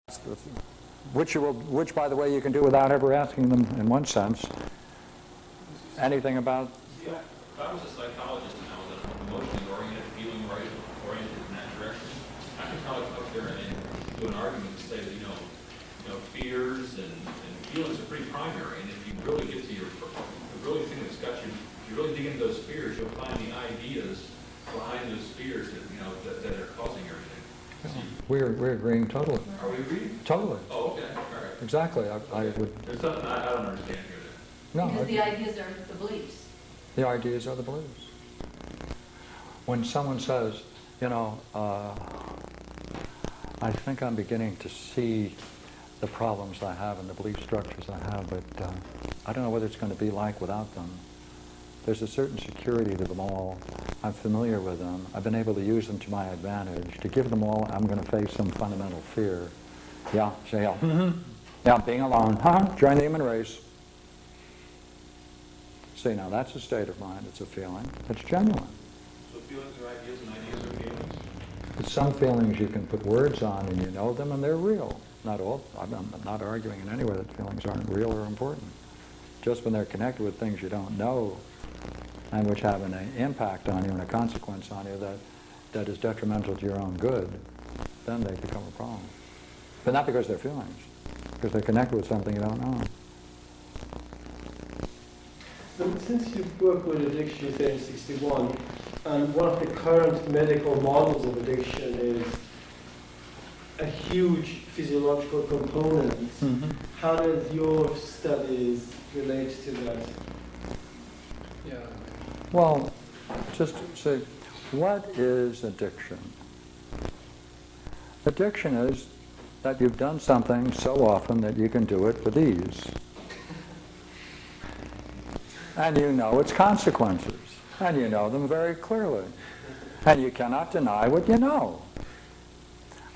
Which, by the way, you can do without ever asking them, in one sense, anything about. Yeah, if I was a psychologist and I was emotionally oriented, feeling oriented in that direction, I could probably come up there and do an argument and say, fears and feelings are pretty primary, and if you really get to the really thing that's got you, if you really dig into those fears, you'll find the ideas behind those fears that are causing everything. We're agreeing totally. Are we agreeing? Totally. Oh, okay. All right. Exactly. I would. There's something I don't understand here then. No. Because the ideas are the beliefs. The ideas are the beliefs. When someone says, I think I'm beginning to see the problems I have and the belief structures I have, but I don't know what it's going to be like without them. There's a certain security to them all. I'm familiar with them. I've been able to use them to my advantage. To give them all, I'm going to face some fundamental fear. Yeah, say yeah. Mm-hmm. Yeah, being alone. Join the human race. See, now that's a state of mind. It's a feeling. It's genuine. So feelings are ideas and ideas are feelings? But some feelings you can put words on and you know them and they're real. Not all. I'm not arguing in any way that feelings aren't real or important. Just when they're connected with things you don't know, and which have an impact on you and a consequence on you that is detrimental to your own good, then they become a problem. But not because they're feelings, because they're connected with something you don't know. So since you work with addiction in 61, and one of the current medical models of addiction is a huge physiological component, how does your studies relate to that? Yeah. Well, just say, what is addiction? Addiction is that you've done something so often that you can do it with ease. And you know its consequences. And you know them very clearly. And you cannot deny what you know.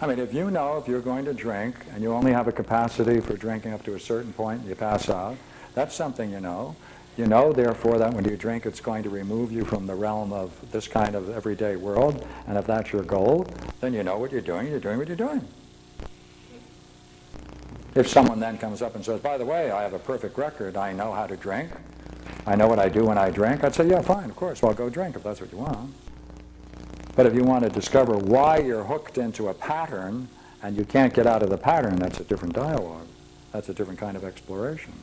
I mean, if you know if you're going to drink and you only have a capacity for drinking up to a certain point and you pass out, that's something you know. You know, therefore, that when you drink, it's going to remove you from the realm of this kind of everyday world. And if that's your goal, then you know what you're doing what you're doing. If someone then comes up and says, by the way, I have a perfect record, I know how to drink, I know what I do when I drink, I'd say, yeah, fine, of course, well, go drink if that's what you want. But if you want to discover why you're hooked into a pattern and you can't get out of the pattern, that's a different dialogue. That's a different kind of exploration.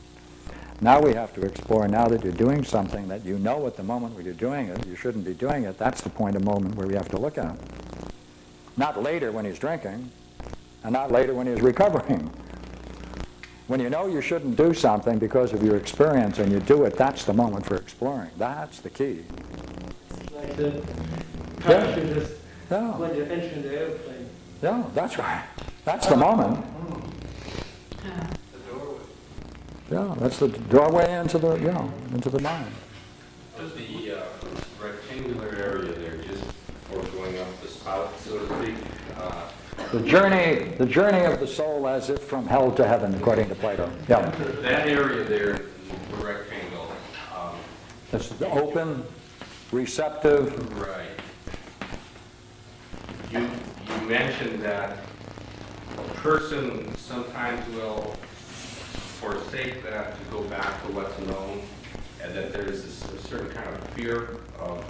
Now we have to explore, now that you're doing something that you know at the moment when you're doing it, you shouldn't be doing it, that's the point of moment where we have to look at. Not later when he's drinking, and not later when he's recovering. When you know you shouldn't do something because of your experience and you do it, that's the moment for exploring. That's the key. Like the parachutist when you're entering the airplane. Yeah, that's right. That's the moment. Yeah, that's the doorway into the mind. Does the rectangular area there, just before going up the spout, so to speak? The journey of the soul as if from hell to heaven, according to Plato. Yeah. That area there, the rectangle. It's open, receptive. Right. You mentioned that a person sometimes will forsake that to go back to what's known, and that there's a certain kind of fear of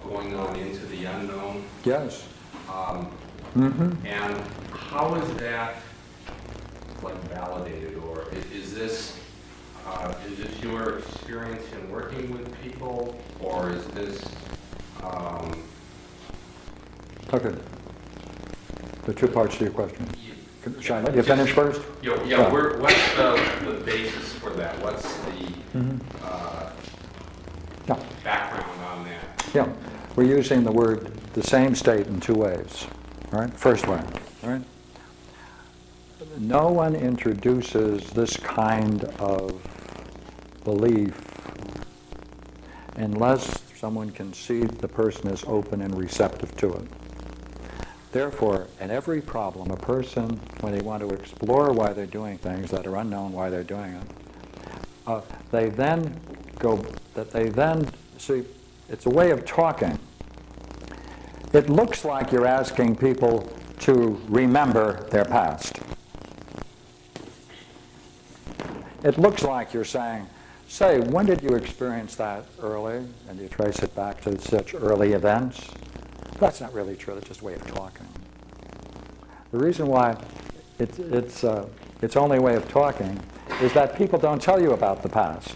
going on into the unknown. Yes. And how is that validated, or is this your experience in working with people, or is this? Okay. The two parts to your question. Should I let you finish first? Yeah. What's the basis for that? What's the background on that? Yeah. We're using the same state in two ways. All right? First way. All right? No one introduces this kind of belief unless someone can see the person is open and receptive to it. Therefore, in every problem, a person, when they want to explore why they're doing things that are unknown why they're doing it, they then see, it's a way of talking. It looks like you're asking people to remember their past. it looks like you're saying, say, when did you experience that early? And you trace it back to such early events. That's not really true. That's just a way of talking. The reason why it's only a way of talking is that people don't tell you about the past.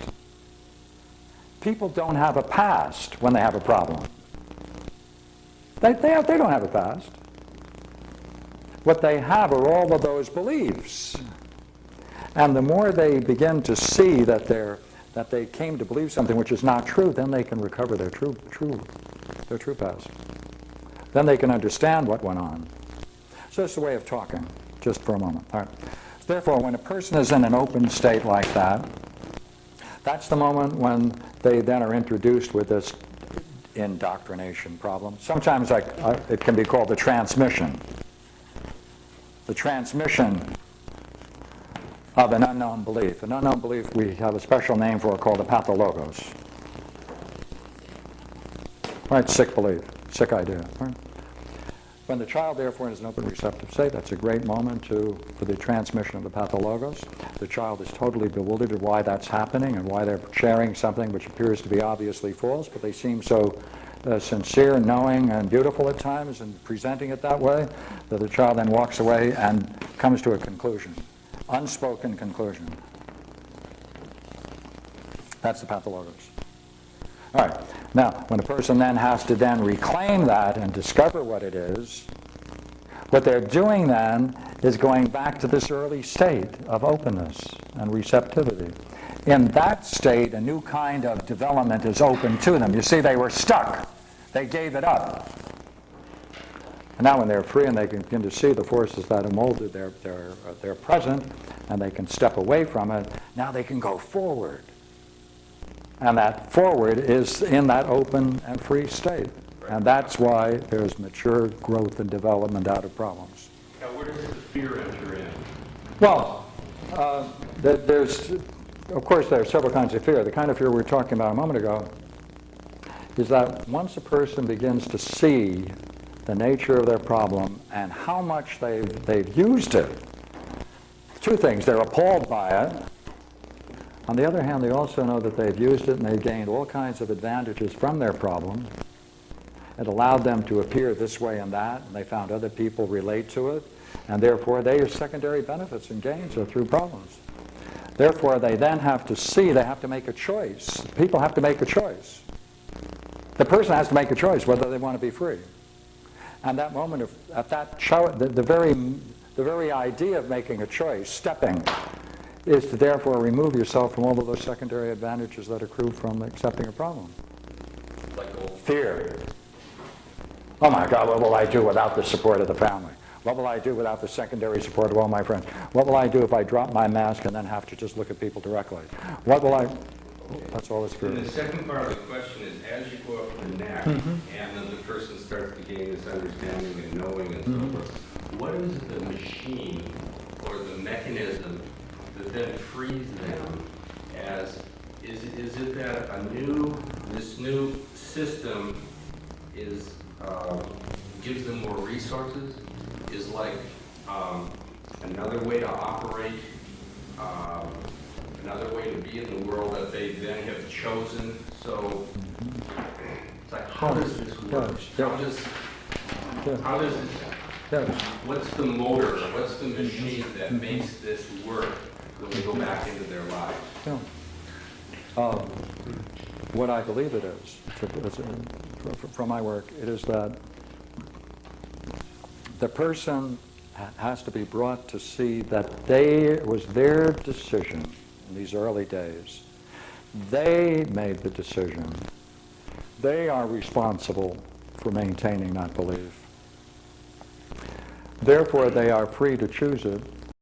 People don't have a past when they have a problem. They don't have a past. What they have are all of those beliefs. And the more they begin to see that they came to believe something which is not true, then they can recover their true past. Then they can understand what went on. So it's a way of talking, just for a moment. All right. Therefore, when a person is in an open state like that, that's the moment when they then are introduced with this indoctrination problem. Sometimes it can be called the transmission. The transmission of an unknown belief. An unknown belief we have a special name for called the pathologos. Right, sick belief, sick idea. Right? When the child, therefore, is in an open receptive state, that's a great moment for the transmission of the pathologos. The child is totally bewildered at why that's happening and why they're sharing something which appears to be obviously false, but they seem so sincere, knowing, and beautiful at times, and presenting it that way, that the child then walks away and comes to a conclusion, unspoken conclusion. That's the pathologos. All right. Now, when a person then has to then reclaim that and discover what it is, what they're doing then is going back to this early state of openness and receptivity. In that state, a new kind of development is open to them. You see, they were stuck. They gave it up. And now when they're free and they can begin to see the forces that have molded their present, and they can step away from it, now they can go forward. And that forward is in that open and free state. And that's why there's mature growth and development out of problems. Now, where does the fear enter in? Well, of course, there are several kinds of fear. The kind of fear we were talking about a moment ago is that once a person begins to see the nature of their problem and how much they've used it, two things. They're appalled by it. On the other hand, they also know that they've used it and they've gained all kinds of advantages from their problem. It allowed them to appear this way and that, and they found other people relate to it, and therefore their secondary benefits and gains are through problems. Therefore, they then have to see, they have to make a choice. People have to make a choice. The person has to make a choice whether they want to be free. And that moment, the very idea of making a choice, stepping, is to therefore remove yourself from all of those secondary advantages that accrue from accepting a problem. Like Fear. Oh my God, what will I do without the support of the family? What will I do without the secondary support of all my friends? What will I do if I drop my mask and then have to just look at people directly? What will I... That's all it's fear. And the second part of the question is, as you go up the neck, and then the person starts to gain this understanding and knowing and so forth, what is the machine or the mechanism that then frees them as, is it that this new system is, gives them more resources, is like another way to operate, another way to be in the world that they then have chosen. So it's like, how does this work? How does it, what's the motor, what's the machine that makes this work when they go back into their lives? What I believe it is, from my work, it is that the person has to be brought to see that it was their decision in these early days. They made the decision. They are responsible for maintaining that belief. Therefore, they are free to choose it,